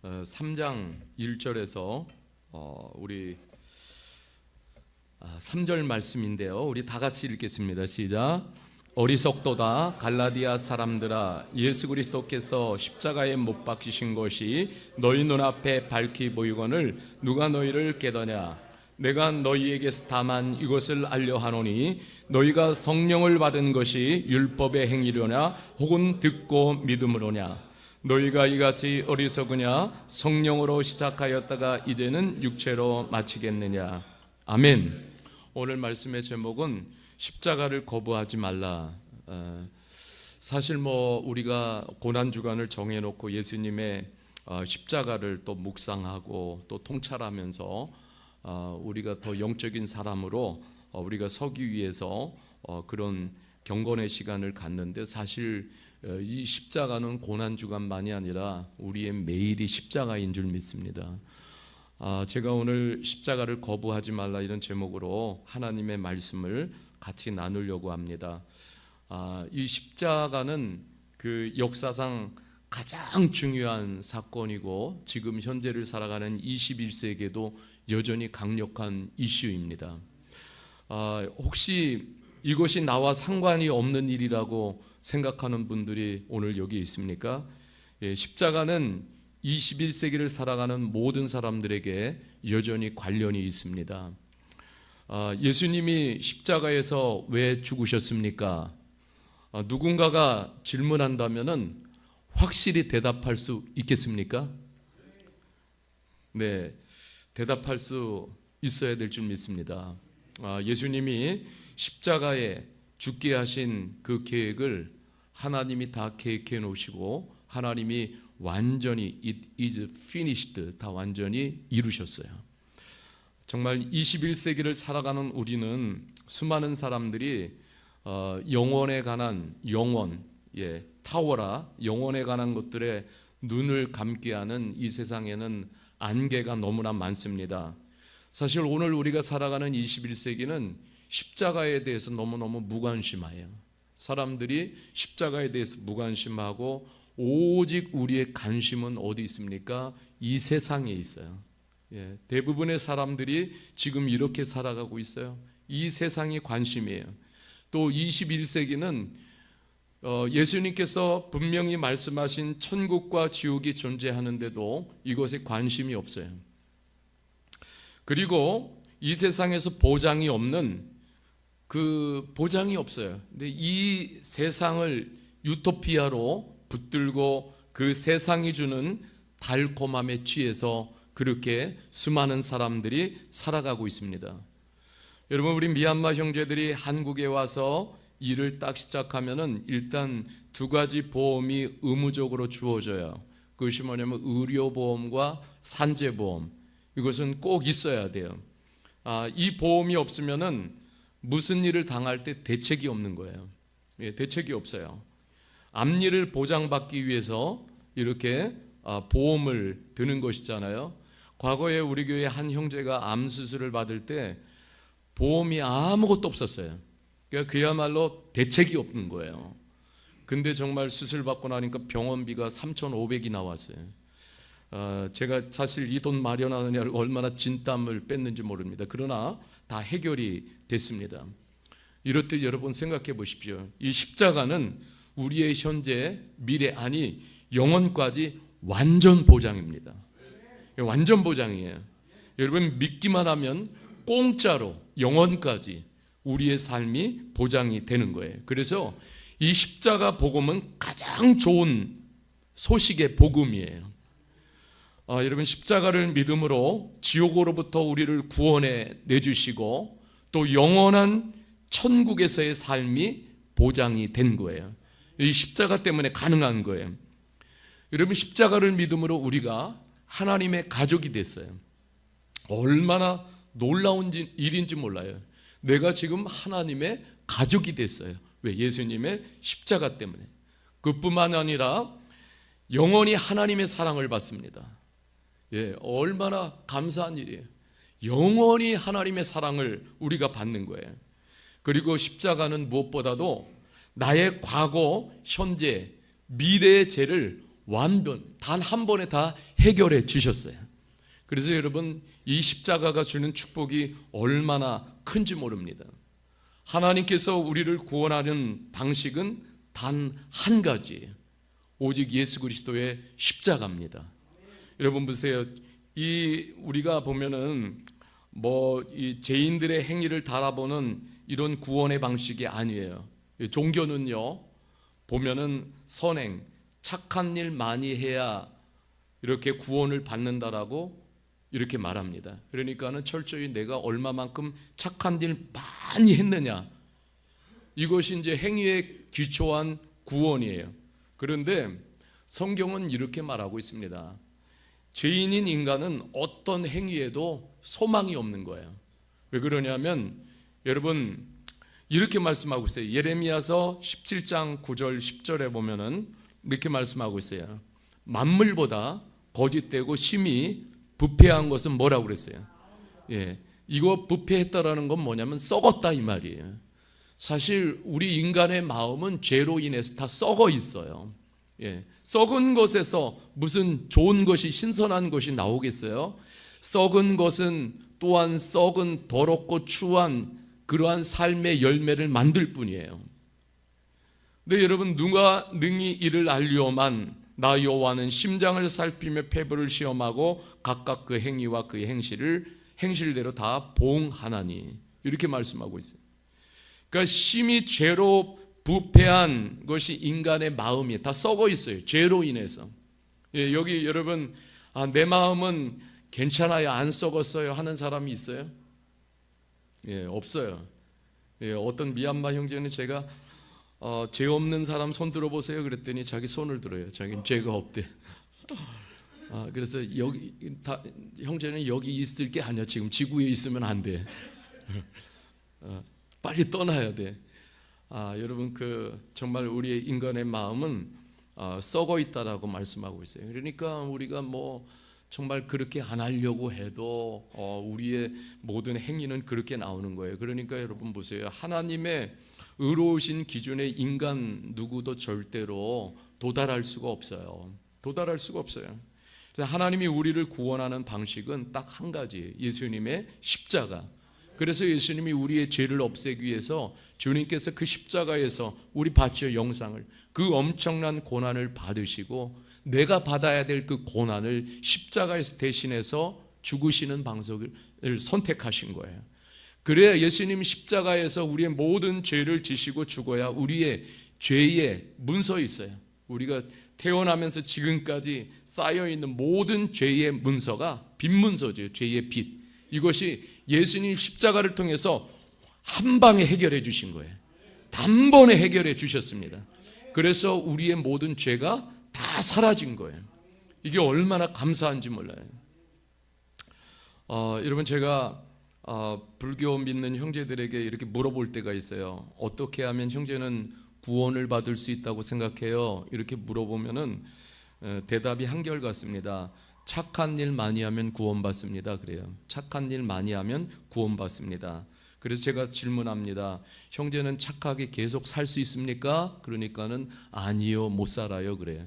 3장 1절에서 우리 3절 말씀인데요. 우리 다 같이 읽겠습니다. 시작. 어리석도다 갈라디아 사람들아, 예수 그리스도께서 십자가에 못 박히신 것이 너희 눈앞에 밝히 보이거늘 누가 너희를 깨더냐. 내가 너희에게서 다만 이것을 알려 하노니 너희가 성령을 받은 것이 율법의 행위로냐 혹은 듣고 믿음으로냐. 너희가 이같이 어리석으냐. 성령으로 시작하였다가 이제는 육체로 마치겠느냐. 아멘. 오늘 말씀의 제목은 십자가를 거부하지 말라. 사실 우리가 고난주간을 정해놓고 예수님의 십자가를 또 묵상하고 또 통찰하면서 우리가 더 영적인 사람으로 우리가 서기 위해서 그런 경건의 시간을 갖는데, 사실 이 십자가는 고난주간만이 아니라 우리의 매일이 십자가인 줄 믿습니다. 제가 오늘 십자가를 거부하지 말라 이런 제목으로 하나님의 말씀을 같이 나누려고 합니다. 이 십자가는 그 역사상 가장 중요한 사건이고 지금 현재를 살아가는 21세기에도 여전히 강력한 이슈입니다. 혹시 이것이 나와 상관이 없는 일이라고 생각하는 분들이 오늘 여기 있습니까? 십자가는 21세기를 살아가는 모든 사람들에게 여전히 관련이 있습니다. 예수님이 십자가에서 왜 죽으셨습니까? 누군가가 질문한다면은 확실히 대답할 수 있겠습니까? 네, 대답할 수 있어야 될 줄 믿습니다. 예수님이 십자가에 죽게 하신 그 계획을 하나님이 다 계획해 놓으시고 하나님이 완전히 it is finished, 다 완전히 이루셨어요. 정말 21세기를 살아가는 우리는 수많은 사람들이 영원에 관한 타워라 영원에 관한 것들에 눈을 감게 하는 이 세상에는 안개가 너무나 많습니다. 사실 오늘 우리가 살아가는 21세기는 십자가에 대해서 너무너무 무관심해요. 사람들이 십자가에 대해서 무관심하고 오직 우리의 관심은 어디 있습니까? 이 세상에 있어요. 대부분의 사람들이 지금 이렇게 살아가고 있어요. 이 세상이 관심이에요. 또 21세기는 예수님께서 분명히 말씀하신 천국과 지옥이 존재하는데도 이것에 관심이 없어요. 그리고 이 세상에서 보장이 없는 보장이 없어요. 근데 이 세상을 유토피아로 붙들고 그 세상이 주는 달콤함에 취해서 그렇게 수많은 사람들이 살아가고 있습니다. 여러분, 우리 미얀마 형제들이 한국에 와서 일을 딱 시작하면은 일단 두 가지 보험이 의무적으로 주어져요. 그것이 뭐냐면 의료보험과 산재보험. 이것은 꼭 있어야 돼요. 이 보험이 없으면은 무슨 일을 당할 때 대책이 없는 거예요. 대책이 없어요. 앞일을 보장받기 위해서 이렇게 보험을 드는 것이잖아요. 과거에 우리 교회 한 형제가 암 수술을 받을 때 보험이 아무것도 없었어요. 그러니까 그야말로 대책이 없는 거예요. 근데 정말 수술 받고 나니까 병원비가 3,500이 나왔어요. 제가 사실 이 돈 마련하느냐를 얼마나 진땀을 뺐는지 모릅니다. 그러나 다 해결이 됐습니다. 이럴 때 여러분 생각해 보십시오. 이 십자가는 우리의 현재, 미래, 아니 영원까지 완전 보장입니다. 완전 보장이에요. 여러분 믿기만 하면 공짜로 영원까지 우리의 삶이 보장이 되는 거예요. 그래서 이 십자가 복음은 가장 좋은 소식의 복음이에요. 여러분, 십자가를 믿음으로 지옥으로부터 우리를 구원해 내주시고 또 영원한 천국에서의 삶이 보장이 된 거예요. 이 십자가 때문에 가능한 거예요. 여러분, 십자가를 믿음으로 우리가 하나님의 가족이 됐어요. 얼마나 놀라운 일인지 몰라요. 내가 지금 하나님의 가족이 됐어요. 왜? 예수님의 십자가 때문에. 그뿐만 아니라 영원히 하나님의 사랑을 받습니다. 얼마나 감사한 일이에요. 영원히 하나님의 사랑을 우리가 받는 거예요. 그리고 십자가는 무엇보다도 나의 과거, 현재, 미래의 죄를 단 한 번에 다 해결해 주셨어요. 그래서 여러분, 이 십자가가 주는 축복이 얼마나 큰지 모릅니다. 하나님께서 우리를 구원하는 방식은 단 한 가지예요. 오직 예수 그리스도의 십자가입니다. 여러분 보세요. 우리가 보면은 이 죄인들의 행위를 달아보는 이런 구원의 방식이 아니에요. 종교는요, 보면은 선행, 착한 일 많이 해야 이렇게 구원을 받는다라고 이렇게 말합니다. 그러니까는 철저히 내가 얼마만큼 착한 일 많이 했느냐, 이것이 이제 행위에 기초한 구원이에요. 그런데 성경은 이렇게 말하고 있습니다. 죄인인 인간은 어떤 행위에도 소망이 없는 거예요. 왜 그러냐면 여러분, 이렇게 말씀하고 있어요. 예레미야서 17장 9절 10절에 보면은 이렇게 말씀하고 있어요. 만물보다 거짓되고 심히 부패한 것은 뭐라고 그랬어요? 이거 부패했다라는 건 뭐냐면 썩었다 이 말이에요. 사실 우리 인간의 마음은 죄로 인해서 다 썩어 있어요. 썩은 것에서 무슨 좋은 것이, 신선한 것이 나오겠어요? 썩은 것은 또한 썩은 더럽고 추한 그러한 삶의 열매를 만들 뿐이에요. 근데 여러분, 누가 능히 이를 알리오만 나 여호와는 심장을 살피며 폐부를 시험하고 각각 그 행위와 그 행실대로 다 보응하나니, 이렇게 말씀하고 있어요. 그러니까 심히 죄로 부패한 것이 인간의 마음이 다 썩어 있어요. 죄로 인해서. 여기 여러분, 내 마음은 괜찮아요, 안 썩었어요 하는 사람이 있어요? 없어요. 어떤 미얀마 형제는 제가 죄 없는 사람 손 들어보세요 그랬더니 자기 손을 들어요. 자기는 죄가 없대. 그래서 형제는 여기 있을 게 아니야. 지금 지구에 있으면 안 돼. 빨리 떠나야 돼. 여러분, 정말 우리의 인간의 마음은 썩어 있다라고 말씀하고 있어요. 그러니까 우리가 정말 그렇게 안 하려고 해도 우리의 모든 행위는 그렇게 나오는 거예요. 그러니까 여러분 보세요. 하나님의 의로우신 기준에 인간 누구도 절대로 도달할 수가 없어요. 도달할 수가 없어요. 그래서 하나님이 우리를 구원하는 방식은 딱 한 가지, 예수님의 십자가. 그래서 예수님이 우리의 죄를 없애기 위해서 주님께서 그 십자가에서 우리 봤죠, 영상을. 그 엄청난 고난을 받으시고 내가 받아야 될 그 고난을 십자가에서 대신해서 죽으시는 방식을 선택하신 거예요. 그래야 예수님 십자가에서 우리의 모든 죄를 지시고 죽어야 우리의 죄의 문서에 있어요. 우리가 태어나면서 지금까지 쌓여있는 모든 죄의 문서가 빚문서죠. 죄의 빚. 이것이 예수님 십자가를 통해서 한 방에 해결해 주신 거예요. 단번에 해결해 주셨습니다. 그래서 우리의 모든 죄가 다 사라진 거예요. 이게 얼마나 감사한지 몰라요. 여러분, 제가 불교 믿는 형제들에게 이렇게 물어볼 때가 있어요. 어떻게 하면 형제는 구원을 받을 수 있다고 생각해요? 이렇게 물어보면은 대답이 한결같습니다. 착한 일 많이 하면 구원받습니다. 그래요. 착한 일 많이 하면 구원받습니다. 그래서 제가 질문합니다. 형제는 착하게 계속 살 수 있습니까? 그러니까는 아니요, 못 살아요. 그래요.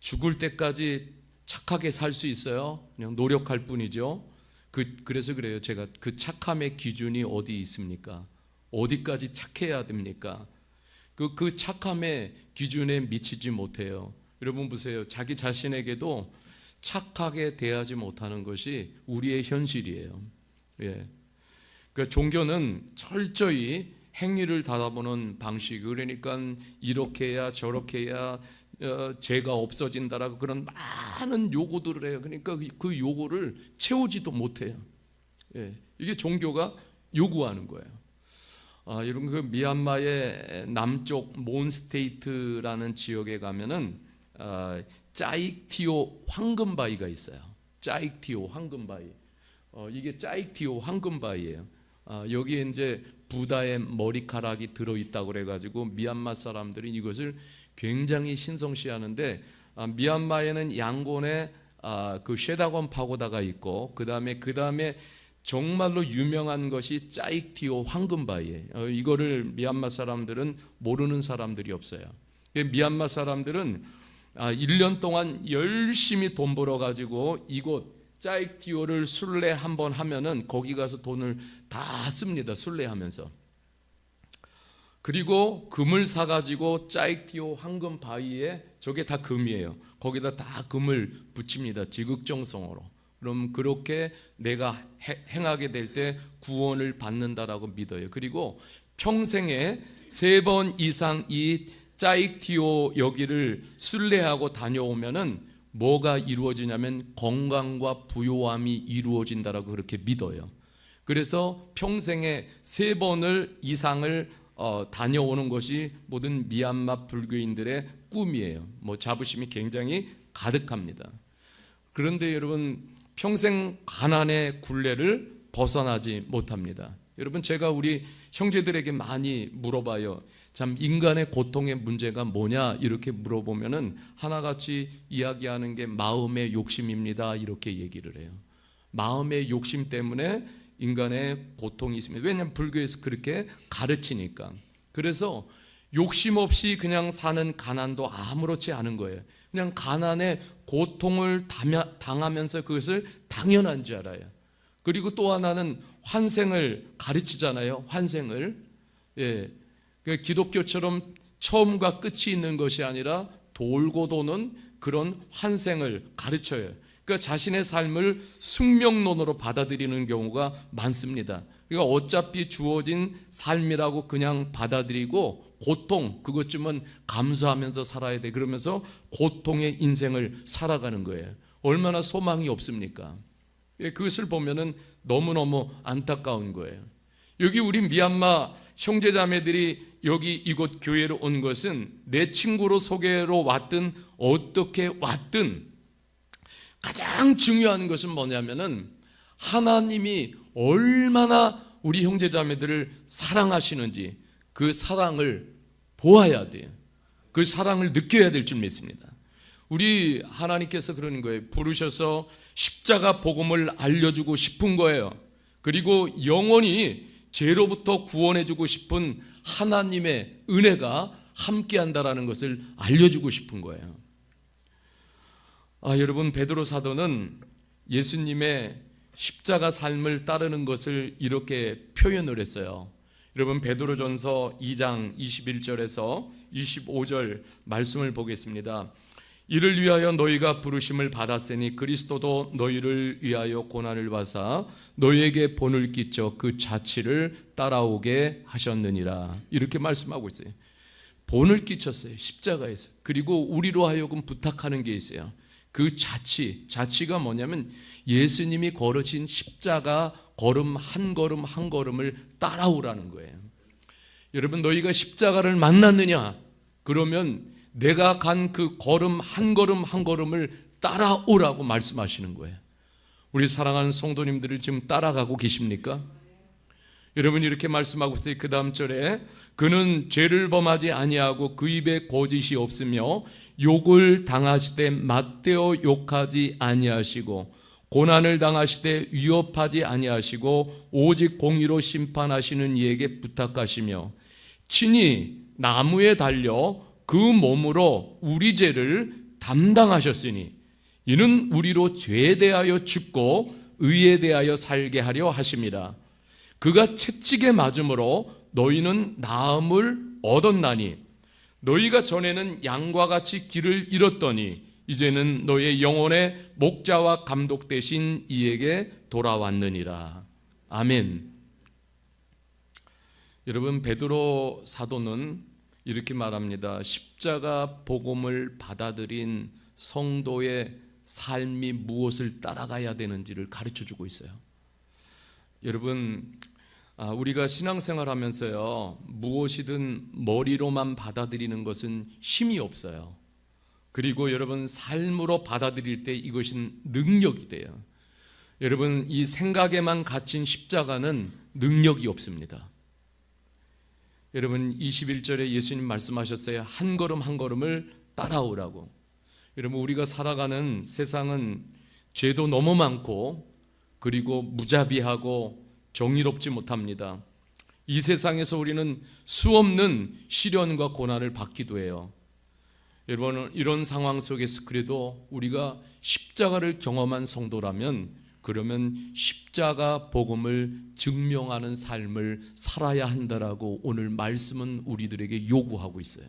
죽을 때까지 착하게 살 수 있어요? 그냥 노력할 뿐이죠. 그래서 그래요. 제가 그 착함의 기준이 어디 있습니까? 어디까지 착해야 됩니까? 그 착함의 기준에 미치지 못해요. 여러분 보세요. 자기 자신에게도 착하게 대하지 못하는 것이 우리의 현실이에요. 그러니까 종교는 철저히 행위를 달아보는 방식. 그러니까 이렇게 해야 저렇게 해야 죄가 없어진다라고 그런 많은 요구들을 해요. 그러니까 그 요구를 채우지도 못해요. 이게 종교가 요구하는 거예요. 여러분, 그 미얀마의 남쪽 몬스테이트라는 지역에 가면은 짜익티오 황금바위가 있어요. 짜익티오 황금바위. 이게 짜익티오 황금바위예요. 여기에 이제 부다의 머리카락이 들어있다고 그래가지고 미얀마 사람들이 이것을 굉장히 신성시하는데, 미얀마에는 양곤에 그 쉐다곤 파고다가 있고 그 다음에 정말로 유명한 것이 짜익티오 황금바위예요. 이거를 미얀마 사람들은 모르는 사람들이 없어요. 미얀마 사람들은 1년 동안 열심히 돈 벌어가지고 이곳 짜익디오를 순례 한번 하면은 거기 가서 돈을 다 씁니다. 순례하면서. 그리고 금을 사가지고 짜익디오 황금 바위에, 저게 다 금이에요. 거기다 다 금을 붙입니다. 지극정성으로. 그럼 그렇게 내가 행하게 될 때 구원을 받는다라고 믿어요. 그리고 평생에 3번 이상 이 짜익디오 여기를 순례하고 다녀오면은 뭐가 이루어지냐면 건강과 부요함이 이루어진다라고 그렇게 믿어요. 그래서 평생에 3번을 이상을 다녀오는 것이 모든 미얀마 불교인들의 꿈이에요. 자부심이 굉장히 가득합니다. 그런데 여러분, 평생 가난의 굴레를 벗어나지 못합니다. 여러분, 제가 우리 형제들에게 많이 물어봐요. 참, 인간의 고통의 문제가 뭐냐 이렇게 물어보면은 하나같이 이야기하는 게 마음의 욕심입니다, 이렇게 얘기를 해요. 마음의 욕심 때문에 인간의 고통이 있습니다. 왜냐하면 불교에서 그렇게 가르치니까. 그래서 욕심 없이 그냥 사는 가난도 아무렇지 않은 거예요. 그냥 가난의 고통을 당하면서 그것을 당연한 줄 알아요. 그리고 또 하나는 환생을 가르치잖아요. 환생을. 기독교처럼 처음과 끝이 있는 것이 아니라 돌고 도는 그런 환생을 가르쳐요. 그러니까 자신의 삶을 숙명론으로 받아들이는 경우가 많습니다. 그러니까 어차피 주어진 삶이라고 그냥 받아들이고 고통, 그것쯤은 감수하면서 살아야 돼. 그러면서 고통의 인생을 살아가는 거예요. 얼마나 소망이 없습니까? 그것을 보면은 너무너무 안타까운 거예요. 여기 우리 미얀마 형제자매들이 여기 이곳 교회로 온 것은 내 친구로 소개로 왔든 어떻게 왔든 가장 중요한 것은 뭐냐면은 하나님이 얼마나 우리 형제자매들을 사랑하시는지 그 사랑을 보아야 돼요. 그 사랑을 느껴야 될 줄 믿습니다. 우리 하나님께서 그러는 거예요. 부르셔서 십자가 복음을 알려주고 싶은 거예요. 그리고 영원히 죄로부터 구원해주고 싶은 하나님의 은혜가 함께한다라는 것을 알려주고 싶은 거예요. 여러분, 베드로 사도는 예수님의 십자가 삶을 따르는 것을 이렇게 표현을 했어요. 여러분, 베드로전서 2장 21절에서 25절 말씀을 보겠습니다. 이를 위하여 너희가 부르심을 받았으니 그리스도도 너희를 위하여 고난을 받아 너희에게 본을 끼쳐 그 자치를 따라오게 하셨느니라. 이렇게 말씀하고 있어요. 본을 끼쳤어요, 십자가에서. 그리고 우리로 하여금 부탁하는 게 있어요. 그 자치가 뭐냐면 예수님이 걸으신 십자가 걸음 한 걸음 한 걸음을 따라오라는 거예요. 여러분, 너희가 십자가를 만났느냐? 그러면 내가 간 그 걸음 한 걸음을 따라오라고 말씀하시는 거예요. 우리 사랑하는 성도님들을 지금 따라가고 계십니까? 여러분, 이렇게 말씀하고 있어요. 그 다음 절에 그는 죄를 범하지 아니하고 그 입에 거짓이 없으며 욕을 당하실 때 맞대어 욕하지 아니하시고 고난을 당하실 때 위협하지 아니하시고 오직 공의로 심판하시는 이에게 부탁하시며 친히 나무에 달려 그 몸으로 우리 죄를 담당하셨으니 이는 우리로 죄에 대하여 죽고 의에 대하여 살게 하려 하심이라. 그가 채찍에 맞음으로 너희는 나음을 얻었나니 너희가 전에는 양과 같이 길을 잃었더니 이제는 너희의 영혼의 목자와 감독 되신 이에게 돌아왔느니라. 아멘. 여러분, 베드로 사도는 이렇게 말합니다. 십자가 복음을 받아들인 성도의 삶이 무엇을 따라가야 되는지를 가르쳐주고 있어요. 여러분, 우리가 신앙생활 하면서요, 무엇이든 머리로만 받아들이는 것은 힘이 없어요. 그리고 여러분, 삶으로 받아들일 때 이것은 능력이 돼요. 여러분, 이 생각에만 갇힌 십자가는 능력이 없습니다. 여러분, 21절에 예수님 말씀하셨어요. 한 걸음 한 걸음을 따라오라고. 여러분, 우리가 살아가는 세상은 죄도 너무 많고 그리고 무자비하고 정의롭지 못합니다. 이 세상에서 우리는 수없는 시련과 고난을 받기도 해요. 여러분, 이런 상황 속에서 그래도 우리가 십자가를 경험한 성도라면 그러면 십자가 복음을 증명하는 삶을 살아야 한다라고 오늘 말씀은 우리들에게 요구하고 있어요.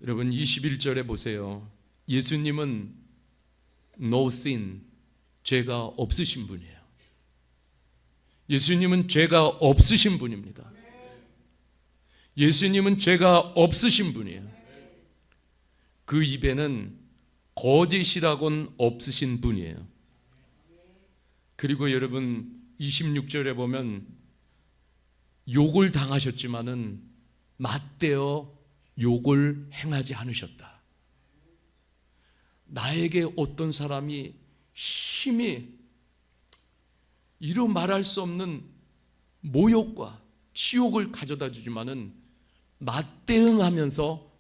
여러분 21절에 보세요. 예수님은 no sin, 죄가 없으신 분이에요. 예수님은 죄가 없으신 분입니다. 예수님은 죄가 없으신 분이에요. 그 입에는 거짓이라고는 없으신 분이에요. 그리고 여러분 26절에 보면 욕을 당하셨지만은 맞대어 욕을 행하지 않으셨다. 나에게 어떤 사람이 심히 이루 말할 수 없는 모욕과 치욕을 가져다 주지만은 맞대응하면서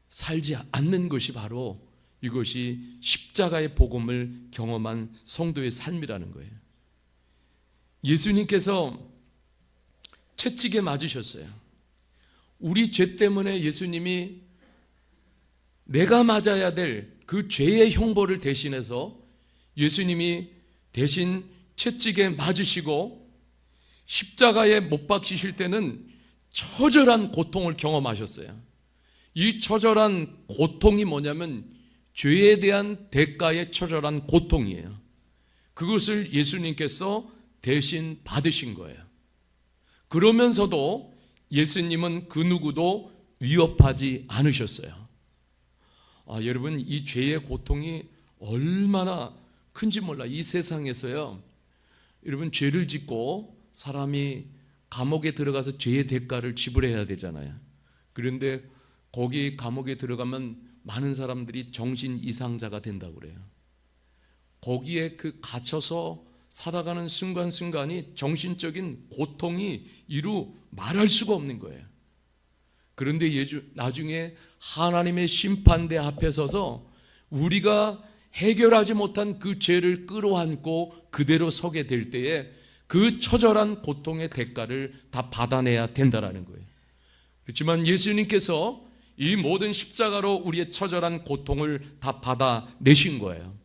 살지 않는 것이 바로 이것이 십자가의 복음을 경험한 성도의 삶이라는 거예요. 예수님께서 채찍에 맞으셨어요. 우리 죄 때문에 예수님이 내가 맞아야 될 그 죄의 형벌을 대신해서 예수님이 대신 채찍에 맞으시고 십자가에 못 박히실 때는 처절한 고통을 경험하셨어요. 이 처절한 고통이 뭐냐면 죄에 대한 대가의 처절한 고통이에요. 그것을 예수님께서 대신 받으신 거예요. 그러면서도 예수님은 그 누구도 위협하지 않으셨어요. 여러분, 이 죄의 고통이 얼마나 큰지 몰라. 이 세상에서요, 여러분, 죄를 짓고 사람이 감옥에 들어가서 죄의 대가를 지불해야 되잖아요. 그런데 거기 감옥에 들어가면 많은 사람들이 정신 이상자가 된다고 그래요. 거기에 그 갇혀서 살아가는 순간순간이 정신적인 고통이 이루 말할 수가 없는 거예요. 그런데 나중에 하나님의 심판대 앞에 서서 우리가 해결하지 못한 그 죄를 끌어안고 그대로 서게 될 때에 그 처절한 고통의 대가를 다 받아내야 된다라는 거예요. 그렇지만 예수님께서 이 모든 십자가로 우리의 처절한 고통을 다 받아내신 거예요.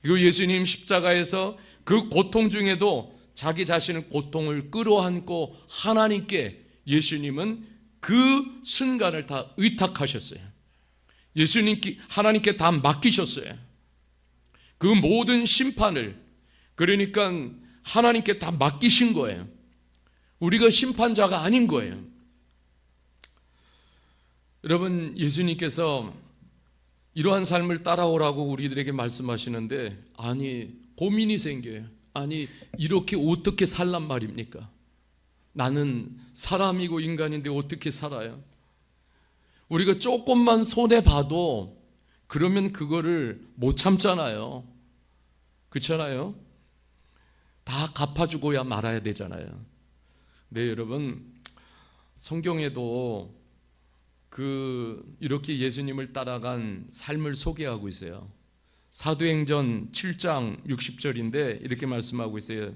그리고 예수님 십자가에서 그 고통 중에도 자기 자신의 고통을 끌어안고 하나님께 예수님은 그 순간을 다 의탁하셨어요. 예수님께 하나님께 다 맡기셨어요. 그 모든 심판을, 그러니까 하나님께 다 맡기신 거예요. 우리가 심판자가 아닌 거예요. 여러분, 예수님께서 이러한 삶을 따라오라고 우리들에게 말씀하시는데, 아니, 고민이 생겨요. 아니, 이렇게 어떻게 살란 말입니까? 나는 사람이고 인간인데 어떻게 살아요? 우리가 조금만 손해봐도 그러면 그거를 못 참잖아요. 그렇잖아요? 다 갚아주고야 말아야 되잖아요. 네, 여러분, 성경에도 이렇게 예수님을 따라간 삶을 소개하고 있어요. 사도행전 7장 60절인데 이렇게 말씀하고 있어요.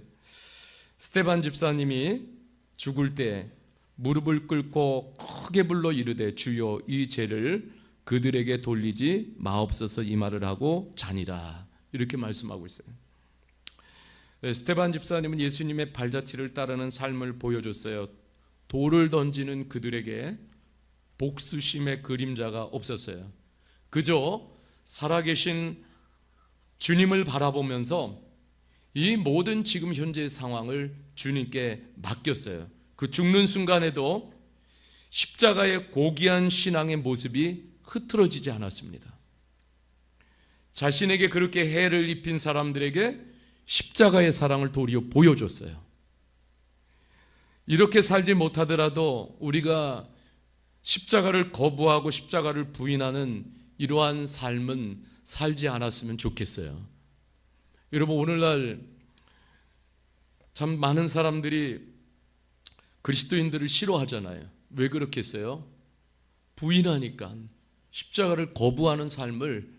스데반 집사님이 죽을 때 무릎을 꿇고 크게 불러 이르되 주여 이 죄를 그들에게 돌리지 마옵소서 이 말을 하고 자니라, 이렇게 말씀하고 있어요. 스데반 집사님은 예수님의 발자취를 따르는 삶을 보여줬어요. 돌을 던지는 그들에게 복수심의 그림자가 없었어요. 그저 살아계신 주님을 바라보면서 이 모든 지금 현재의 상황을 주님께 맡겼어요. 그 죽는 순간에도 십자가의 고귀한 신앙의 모습이 흐트러지지 않았습니다. 자신에게 그렇게 해를 입힌 사람들에게 십자가의 사랑을 도리어 보여줬어요. 이렇게 살지 못하더라도 우리가 십자가를 거부하고 십자가를 부인하는 이러한 삶은 살지 않았으면 좋겠어요. 여러분, 오늘날 참 많은 사람들이 그리스도인들을 싫어하잖아요. 왜 그렇겠어요? 부인하니까, 십자가를 거부하는 삶을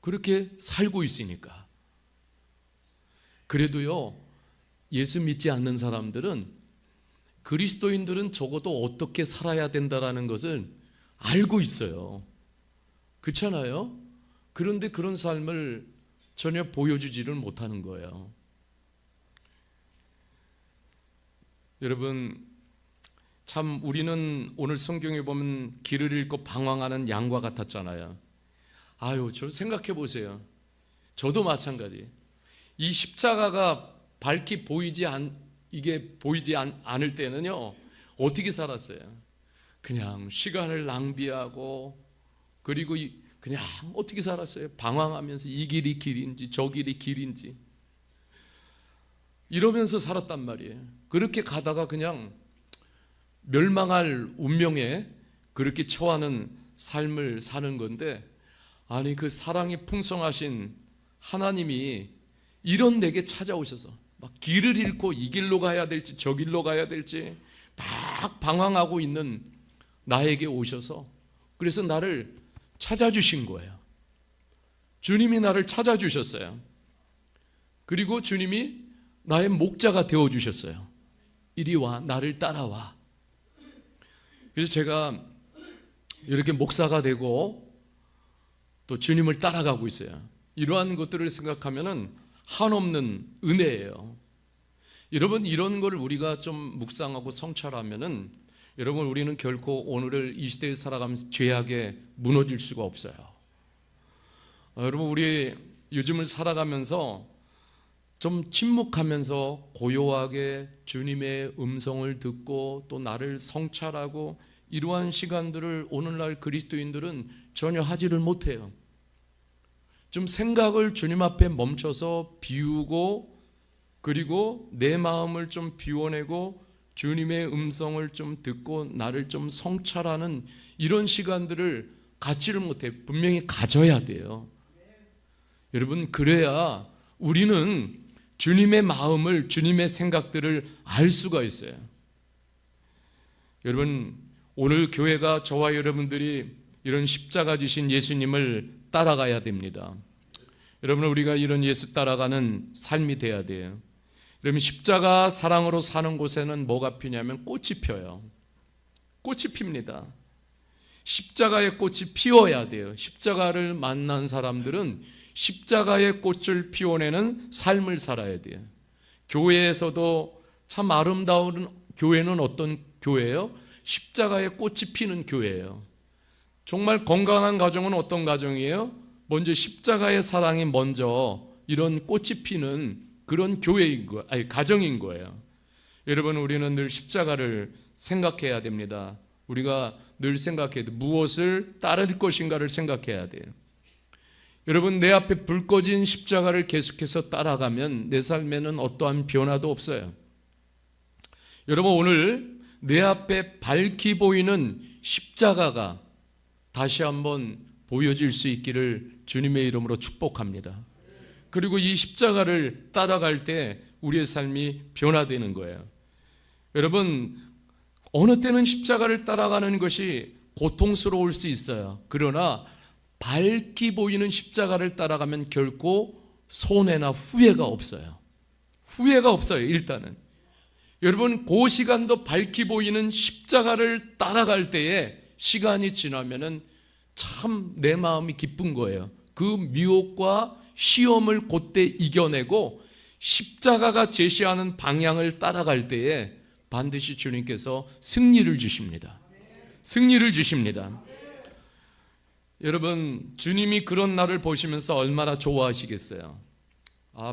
그렇게 살고 있으니까. 그래도요, 예수 믿지 않는 사람들은, 그리스도인들은 적어도 어떻게 살아야 된다라는 것을 알고 있어요. 그렇잖아요? 그런데 그런 삶을 전혀 보여주지를 못하는 거예요. 여러분, 참 우리는 오늘 성경에 보면 길을 잃고 방황하는 양과 같았잖아요. 아유, 저 생각해 보세요. 저도 마찬가지. 이 십자가가 밝히 보이지 않을 때는요, 어떻게 살았어요? 그냥 시간을 낭비하고, 그리고 그냥 어떻게 살았어요? 방황하면서 이 길이 길인지 저 길이 길인지 이러면서 살았단 말이에요. 그렇게 가다가 그냥 멸망할 운명에 그렇게 처하는 삶을 사는 건데, 아니 그 사랑이 풍성하신 하나님이 이런 내게 찾아오셔서 막 길을 잃고 이 길로 가야 될지 저 길로 가야 될지 막 방황하고 있는 나에게 오셔서, 그래서 나를 찾아주신 거예요. 주님이 나를 찾아주셨어요. 그리고 주님이 나의 목자가 되어주셨어요. 이리 와, 나를 따라와. 그래서 제가 이렇게 목사가 되고 또 주님을 따라가고 있어요. 이러한 것들을 생각하면은 한없는 은혜예요. 여러분, 이런 걸 우리가 좀 묵상하고 성찰하면은, 여러분, 우리는 결코 오늘을 이 시대에 살아가면서 죄악에 무너질 수가 없어요. 여러분, 우리 요즘을 살아가면서 좀 침묵하면서 고요하게 주님의 음성을 듣고 또 나를 성찰하고 이러한 시간들을 오늘날 그리스도인들은 전혀 하지를 못해요. 좀 생각을 주님 앞에 멈춰서 비우고, 그리고 내 마음을 좀 비워내고 주님의 음성을 좀 듣고 나를 좀 성찰하는 이런 시간들을 갖지를 못해. 분명히 가져야 돼요. 여러분, 그래야 우리는 주님의 마음을, 주님의 생각들을 알 수가 있어요. 여러분, 오늘 교회가 저와 여러분들이 이런 십자가 지신 예수님을 따라가야 됩니다. 여러분, 우리가 이런 예수 따라가는 삶이 돼야 돼요. 여러분, 십자가 사랑으로 사는 곳에는 뭐가 피냐면 꽃이 펴요. 꽃이 핍니다. 십자가의 꽃이 피어야 돼요. 십자가를 만난 사람들은 십자가의 꽃을 피워내는 삶을 살아야 돼요. 교회에서도 참 아름다운 교회는 어떤 교회예요? 십자가의 꽃이 피는 교회예요. 정말 건강한 가정은 어떤 가정이에요? 먼저 십자가의 사랑이 먼저 이런 꽃이 피는 그런 교회인 거예요. 아니, 가정인 거예요. 여러분, 우리는 늘 십자가를 생각해야 됩니다. 우리가 늘 생각해야 돼요. 무엇을 따를 것인가를 생각해야 돼요. 여러분, 내 앞에 불 꺼진 십자가를 계속해서 따라가면 내 삶에는 어떠한 변화도 없어요. 여러분, 오늘 내 앞에 밝히 보이는 십자가가 다시 한번 보여질 수 있기를 주님의 이름으로 축복합니다. 그리고 이 십자가를 따라갈 때 우리의 삶이 변화되는 거예요. 여러분, 어느 때는 십자가를 따라가는 것이 고통스러울 수 있어요. 그러나 밝히 보이는 십자가를 따라가면 결코 손해나 후회가 없어요. 후회가 없어요. 일단은 여러분, 그 시간도 밝히 보이는 십자가를 따라갈 때에 시간이 지나면은 참 내 마음이 기쁜 거예요. 그 미혹과 시험을 그때 이겨내고 십자가가 제시하는 방향을 따라갈 때에 반드시 주님께서 승리를 주십니다. 승리를 주십니다. 여러분, 주님이 그런 나를 보시면서 얼마나 좋아하시겠어요.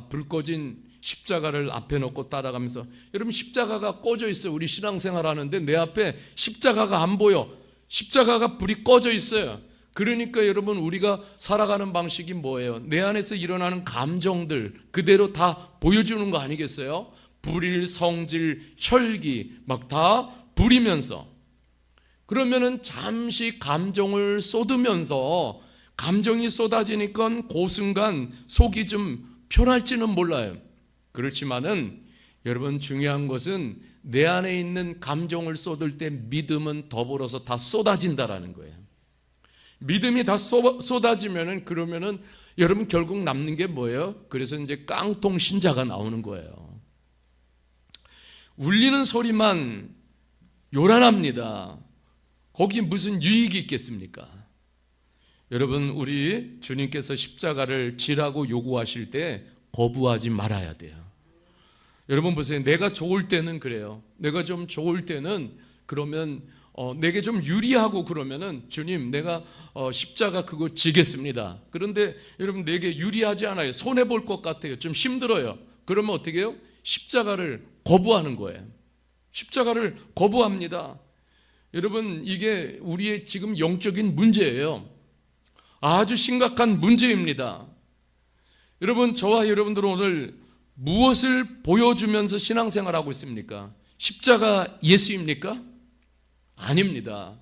불 꺼진 십자가를 앞에 놓고 따라가면서, 여러분, 십자가가 꺼져 있어요. 우리 신앙생활 하는데 내 앞에 십자가가 안 보여. 십자가가 불이 꺼져 있어요. 그러니까 여러분, 우리가 살아가는 방식이 뭐예요? 내 안에서 일어나는 감정들 그대로 다 보여주는 거 아니겠어요? 불일, 성질, 혈기 막 다 부리면서, 그러면은 잠시 감정을 쏟으면서 감정이 쏟아지니까 그 순간 속이 좀 편할지는 몰라요. 그렇지만은 여러분, 중요한 것은 내 안에 있는 감정을 쏟을 때 믿음은 더불어서 다 쏟아진다라는 거예요. 믿음이 다 쏟아지면은, 그러면은 여러분 결국 남는 게 뭐예요? 그래서 이제 깡통 신자가 나오는 거예요. 울리는 소리만 요란합니다. 거기 무슨 유익이 있겠습니까? 여러분, 우리 주님께서 십자가를 지라고 요구하실 때 거부하지 말아야 돼요. 여러분 보세요. 내가 좋을 때는 그래요. 내가 좀 좋을 때는 그러면 내게 좀 유리하고 그러면은 주님 내가 십자가 그거 지겠습니다. 그런데 여러분 내게 유리하지 않아요. 손해 볼 것 같아요. 좀 힘들어요. 그러면 어떻게 해요? 십자가를 거부하는 거예요. 십자가를 거부합니다. 여러분 이게 우리의 지금 영적인 문제예요. 아주 심각한 문제입니다. 여러분 저와 여러분들은 오늘 무엇을 보여주면서 신앙생활하고 있습니까? 십자가 예수입니까? 아닙니다.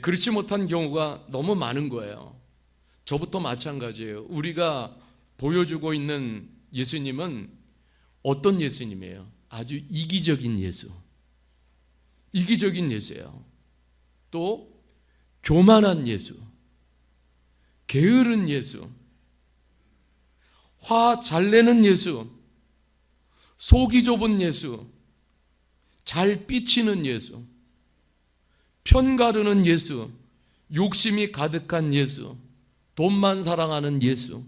그렇지 못한 경우가 너무 많은 거예요. 저부터 마찬가지예요. 우리가 보여주고 있는 예수님은 어떤 예수님이에요? 아주 이기적인 예수. 이기적인 예수예요. 또 교만한 예수, 게으른 예수, 화 잘 내는 예수, 속이 좁은 예수, 잘 삐치는 예수, 편가르는 예수, 욕심이 가득한 예수, 돈만 사랑하는 예수.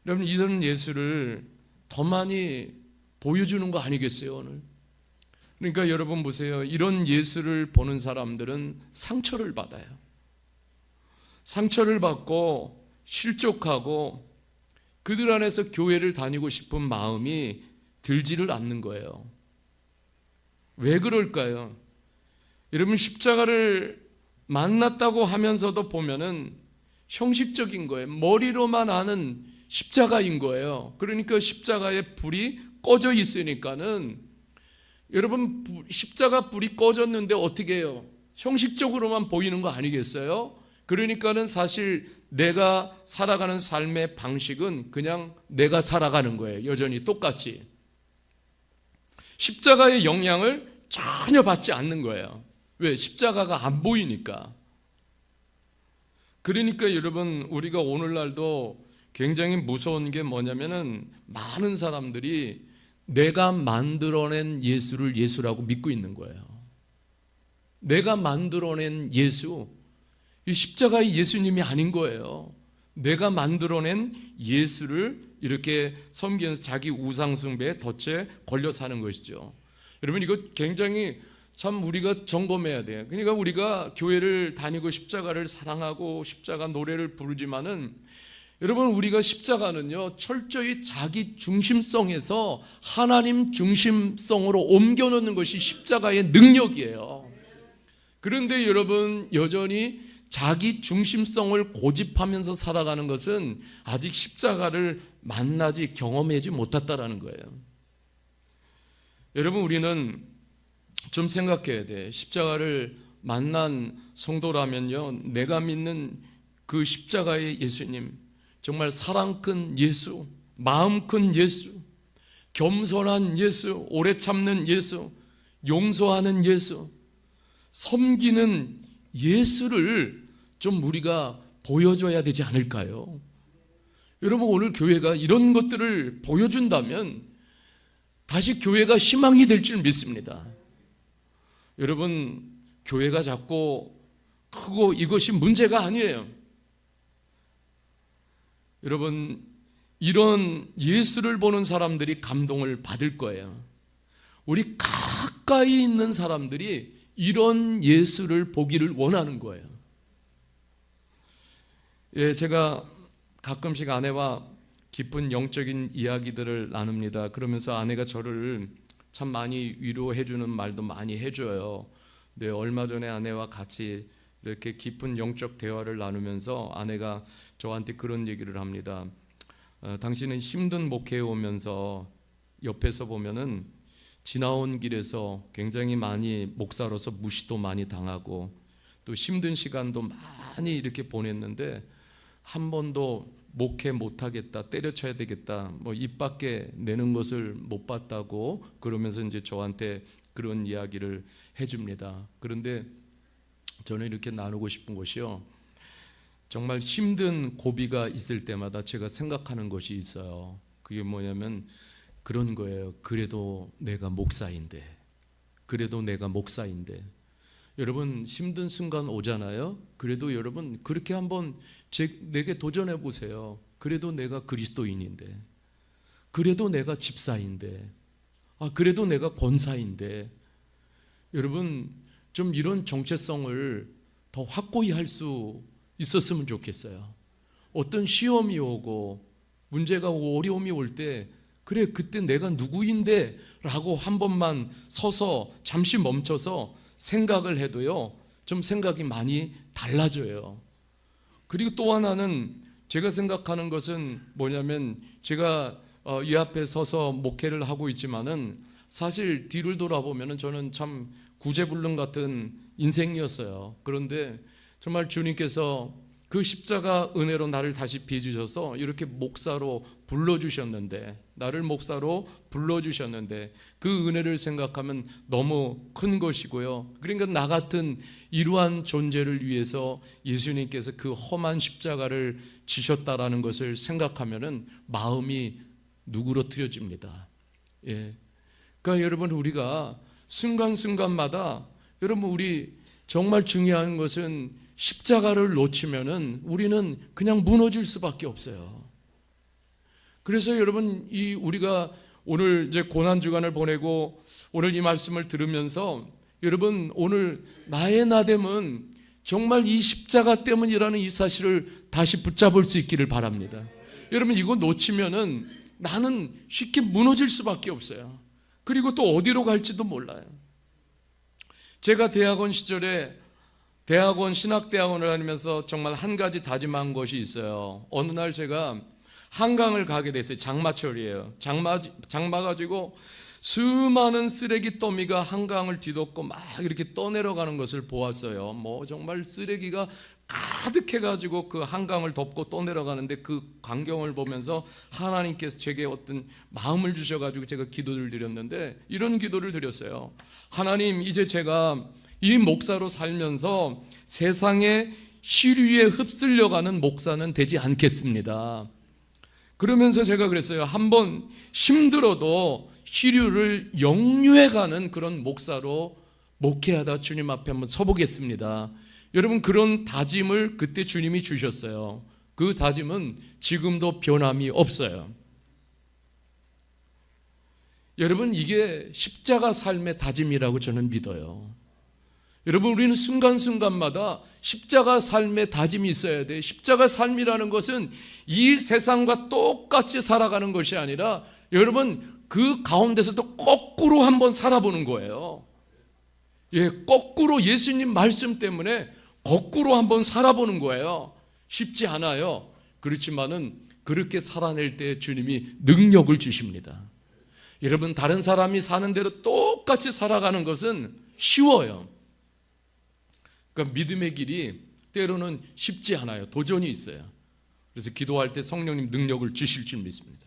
여러분 이런 예수를 더 많이 보여주는 거 아니겠어요 오늘? 그러니까 여러분 보세요. 이런 예수를 보는 사람들은 상처를 받아요. 상처를 받고 실족하고 그들 안에서 교회를 다니고 싶은 마음이 들지를 않는 거예요. 왜 그럴까요? 여러분 십자가를 만났다고 하면서도 보면은 형식적인 거예요. 머리로만 아는 십자가인 거예요. 그러니까 십자가에 불이 꺼져 있으니까는 여러분 십자가 불이 꺼졌는데 어떻게 해요? 형식적으로만 보이는 거 아니겠어요? 그러니까는 사실 내가 살아가는 삶의 방식은 그냥 내가 살아가는 거예요. 여전히 똑같이. 십자가의 영향을 전혀 받지 않는 거예요. 왜? 십자가가 안 보이니까. 그러니까 여러분 우리가 오늘날도 굉장히 무서운 게 뭐냐면은 많은 사람들이 내가 만들어낸 예수를 예수라고 믿고 있는 거예요. 내가 만들어낸 예수, 이 십자가의 예수님이 아닌 거예요. 내가 만들어낸 예수를 이렇게 섬기면서 자기 우상숭배에 덫에 걸려 사는 것이죠. 여러분 이거 굉장히 참 우리가 점검해야 돼요. 그러니까 우리가 교회를 다니고 십자가를 사랑하고 십자가 노래를 부르지만은 여러분 우리가 십자가는요 철저히 자기 중심성에서 하나님 중심성으로 옮겨놓는 것이 십자가의 능력이에요. 그런데 여러분 여전히 자기 중심성을 고집하면서 살아가는 것은 아직 십자가를 만나지 경험하지 못했다라는 거예요. 여러분 우리는 좀 생각해야 돼. 십자가를 만난 성도라면요 내가 믿는 그 십자가의 예수님, 정말 사랑 큰 예수, 마음 큰 예수, 겸손한 예수, 오래 참는 예수, 용서하는 예수, 섬기는 예수를 좀 우리가 보여줘야 되지 않을까요? 여러분 오늘 교회가 이런 것들을 보여준다면 다시 교회가 희망이 될 줄 믿습니다. 여러분 교회가 작고 크고 이것이 문제가 아니에요. 여러분 이런 예수를 보는 사람들이 감동을 받을 거예요. 우리 가까이 있는 사람들이 이런 예수를 보기를 원하는 거예요. 제가 가끔씩 아내와 깊은 영적인 이야기들을 나눕니다. 그러면서 아내가 저를 참 많이 위로해 주는 말도 많이 해줘요. 네, 얼마 전에 아내와 같이 이렇게 깊은 영적 대화를 나누면서 아내가 저한테 그런 얘기를 합니다. 당신은 힘든 목회에 오면서 옆에서 보면은 지나온 길에서 굉장히 많이 목사로서 무시도 많이 당하고 또 힘든 시간도 많이 이렇게 보냈는데 한 번도 목회 못하겠다, 때려쳐야 되겠다, 뭐 입 밖에 내는 것을 못 봤다고 그러면서 이제 저한테 그런 이야기를 해줍니다. 그런데 저는 이렇게 나누고 싶은 것이요, 정말 힘든 고비가 있을 때마다 제가 생각하는 것이 있어요. 그게 뭐냐면 그런 거예요. 그래도 내가 목사인데, 그래도 내가 목사인데. 여러분 힘든 순간 오잖아요. 그래도 여러분 그렇게 한번 내게 도전해 보세요. 그래도 내가 그리스도인인데, 그래도 내가 집사인데, 그래도 내가 권사인데. 여러분 좀 이런 정체성을 더 확고히 할 수 있었으면 좋겠어요. 어떤 시험이 오고 문제가 오고 어려움이 올 때, 그래 그때 내가 누구인데 라고 한 번만 서서 잠시 멈춰서 생각을 해도요, 좀 생각이 많이 달라져요. 그리고 또 하나는 제가 생각하는 것은 뭐냐면, 제가 이 앞에 서서 목회를 하고 있지만은 사실 뒤를 돌아보면은 저는 참 구제불능 같은 인생이었어요. 그런데 정말 주님께서 그 십자가 은혜로 나를 다시 빚으셔서 이렇게 목사로 불러주셨는데, 나를 목사로 불러주셨는데, 그 은혜를 생각하면 너무 큰 것이고요. 그러니까 나 같은 이러한 존재를 위해서 예수님께서 그 험한 십자가를 지셨다라는 것을 생각하면은 마음이 누그러뜨려집니다. 예. 그러니까 여러분 우리가 순간순간마다, 여러분 우리 정말 중요한 것은 십자가를 놓치면은 우리는 그냥 무너질 수밖에 없어요. 그래서 여러분 우리가 오늘 이제 고난 주간을 보내고 오늘 이 말씀을 들으면서, 여러분 오늘 나의 나됨은 정말 이 십자가 때문이라는 이 사실을 다시 붙잡을 수 있기를 바랍니다. 여러분 이거 놓치면은 나는 쉽게 무너질 수밖에 없어요. 그리고 또 어디로 갈지도 몰라요. 제가 대학원 시절에 신학대학원을 다니면서 정말 한 가지 다짐한 것이 있어요. 어느 날 제가 한강을 가게 됐어요. 장마철이에요. 장마 가지고 수많은 쓰레기 더미가 한강을 뒤덮고 막 이렇게 떠내려가는 것을 보았어요. 뭐 정말 쓰레기가 가득해가지고 그 한강을 덮고 떠내려가는데, 그 광경을 보면서 하나님께서 제게 어떤 마음을 주셔가지고 제가 기도를 드렸는데, 이런 기도를 드렸어요. 하나님, 이제 제가 이 목사로 살면서 세상의 시류에 흡쓸려가는 목사는 되지 않겠습니다. 그러면서 제가 그랬어요. 한번 힘들어도 시류를 역류해가는 그런 목사로 목회하다 주님 앞에 한번 서보겠습니다. 여러분 그런 다짐을 그때 주님이 주셨어요. 그 다짐은 지금도 변함이 없어요. 여러분 이게 십자가 삶의 다짐이라고 저는 믿어요. 여러분 우리는 순간순간마다 십자가 삶의 다짐이 있어야 돼요. 십자가 삶이라는 것은 이 세상과 똑같이 살아가는 것이 아니라, 여러분 그 가운데서도 거꾸로 한번 살아보는 거예요. 예, 거꾸로 예수님 말씀 때문에 거꾸로 한번 살아보는 거예요. 쉽지 않아요. 그렇지만은 그렇게 살아낼 때 주님이 능력을 주십니다. 여러분 다른 사람이 사는 대로 똑같이 살아가는 것은 쉬워요. 그러니까 믿음의 길이 때로는 쉽지 않아요. 도전이 있어요. 그래서 기도할 때 성령님 능력을 주실 줄 믿습니다.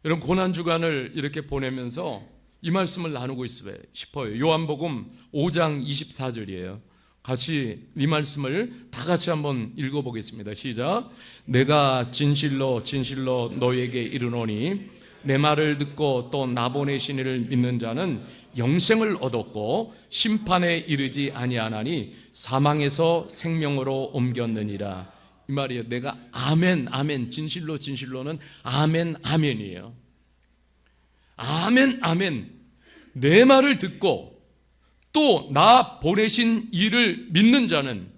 여러분 고난주간을 이렇게 보내면서 이 말씀을 나누고 싶어요. 요한복음 5장 24절이에요. 같이 이 말씀을 다 같이 한번 읽어보겠습니다. 시작. 내가 진실로 진실로 너에게 이르노니 내 말을 듣고 또 나 보내신 이를 믿는 자는 영생을 얻었고 심판에 이르지 아니하나니 사망에서 생명으로 옮겼느니라. 이 말이에요. 내가 아멘 아멘, 진실로 진실로는 아멘 아멘이에요. 아멘 아멘. 내 말을 듣고 또 나 보내신 이를 믿는 자는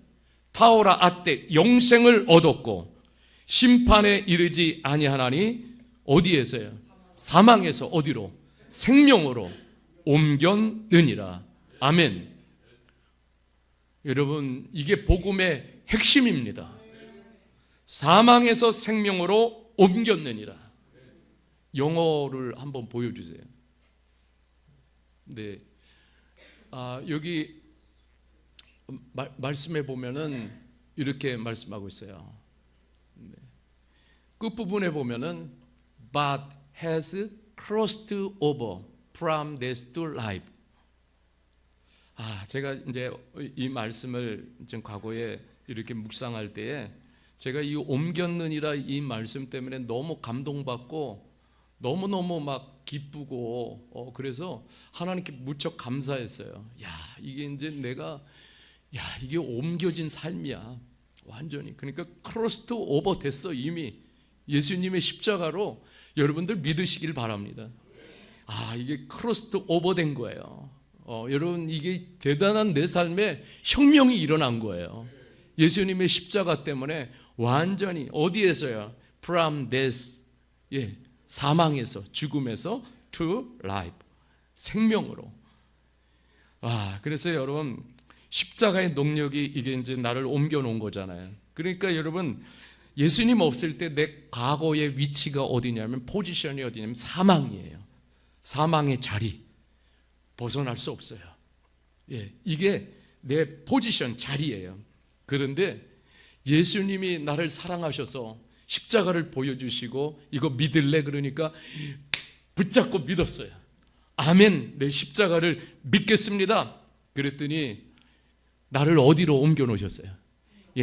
타오라 아떼 영생을 얻었고 심판에 이르지 아니하나니 어디에서요? 사망에서 어디로? 생명으로 옮겼느니라. 아멘. 여러분 이게 복음의 핵심입니다. 사망에서 생명으로 옮겼느니라. 영어를 한번 보여주세요. 네. 여기 말씀해 보면은 이렇게 말씀하고 있어요. 네. 끝부분에 보면은 but has crossed over from death to life. 제가 이제 이 말씀을 좀 과거에 이렇게 묵상할 때에 제가 이 옮겼느니라 이 말씀 때문에 너무 감동받고 너무너무 막 기쁘고 그래서 하나님께 무척 감사했어요. 야, 이게 이제 이게 옮겨진 삶이야. 완전히. 그러니까 크로스 오버 됐어. 이미 예수님의 십자가로 여러분들 믿으시길 바랍니다. 이게 크로스 오버 된 거예요. 여러분, 이게 대단한 내 삶에 혁명이 일어난 거예요. 예수님의 십자가 때문에 완전히 어디에서요? From death, 사망에서, 죽음에서 to life, 생명으로. 그래서 여러분, 십자가의 능력이 이게 이제 나를 옮겨 놓은 거잖아요. 그러니까 여러분, 예수님 없을 때 내 과거의 위치가 어디냐면, 포지션이 어디냐면 사망이에요. 사망의 자리. 벗어날 수 없어요. 이게 내 포지션, 자리예요. 그런데 예수님이 나를 사랑하셔서 십자가를 보여주시고 이거 믿을래? 그러니까 붙잡고 믿었어요. 아멘, 내 십자가를 믿겠습니다. 그랬더니 나를 어디로 옮겨 놓으셨어요?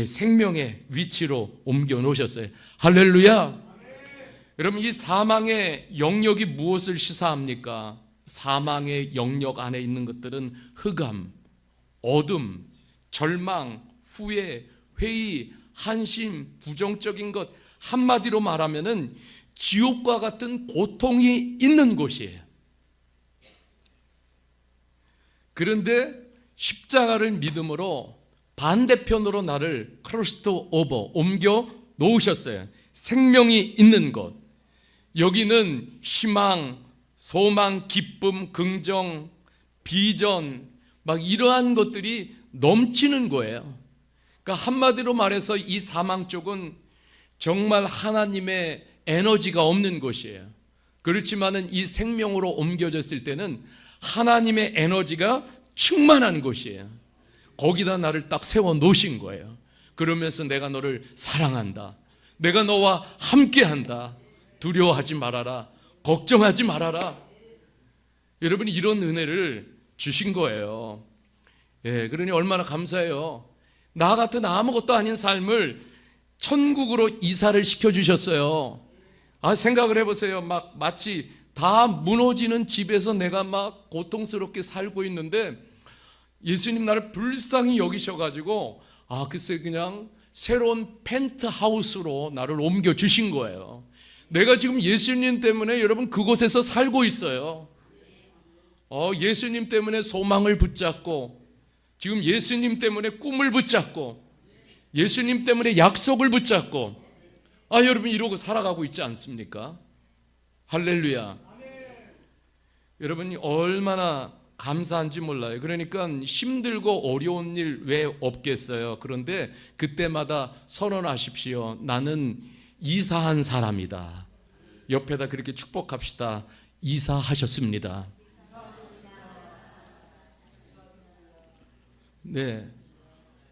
생명의 위치로 옮겨 놓으셨어요. 할렐루야. 여러분, 이 사망의 영역이 무엇을 시사합니까? 사망의 영역 안에 있는 것들은 흑암, 어둠, 절망, 후회, 회의, 한심, 부정적인 것, 한마디로 말하면은 지옥과 같은 고통이 있는 곳이에요. 그런데 십자가를 믿음으로 반대편으로 나를 크로스 오버, 옮겨 놓으셨어요. 생명이 있는 곳. 여기는 희망, 소망, 기쁨, 긍정, 비전, 막 이러한 것들이 넘치는 거예요. 그러니까 한마디로 말해서 이 사망 쪽은 정말 하나님의 에너지가 없는 곳이에요. 그렇지만은 이 생명으로 옮겨졌을 때는 하나님의 에너지가 충만한 곳이에요. 거기다 나를 딱 세워 놓으신 거예요. 그러면서 내가 너를 사랑한다. 내가 너와 함께한다. 두려워하지 말아라. 걱정하지 말아라. 여러분이 이런 은혜를 주신 거예요. 그러니 얼마나 감사해요. 나 같은 아무것도 아닌 삶을 천국으로 이사를 시켜주셨어요. 생각을 해보세요. 마치 다 무너지는 집에서 내가 막 고통스럽게 살고 있는데 예수님 나를 불쌍히 여기셔가지고 글쎄 그냥 새로운 펜트하우스로 나를 옮겨주신 거예요. 내가 지금 예수님 때문에 여러분 그곳에서 살고 있어요. 예수님 때문에 소망을 붙잡고, 지금 예수님 때문에 꿈을 붙잡고, 예수님 때문에 약속을 붙잡고, 여러분 이러고 살아가고 있지 않습니까? 할렐루야. 여러분이 얼마나 감사한지 몰라요. 그러니까 힘들고 어려운 일 왜 없겠어요? 그런데 그때마다 선언하십시오. 나는 이사한 사람이다. 옆에다 그렇게 축복합시다. 이사하셨습니다.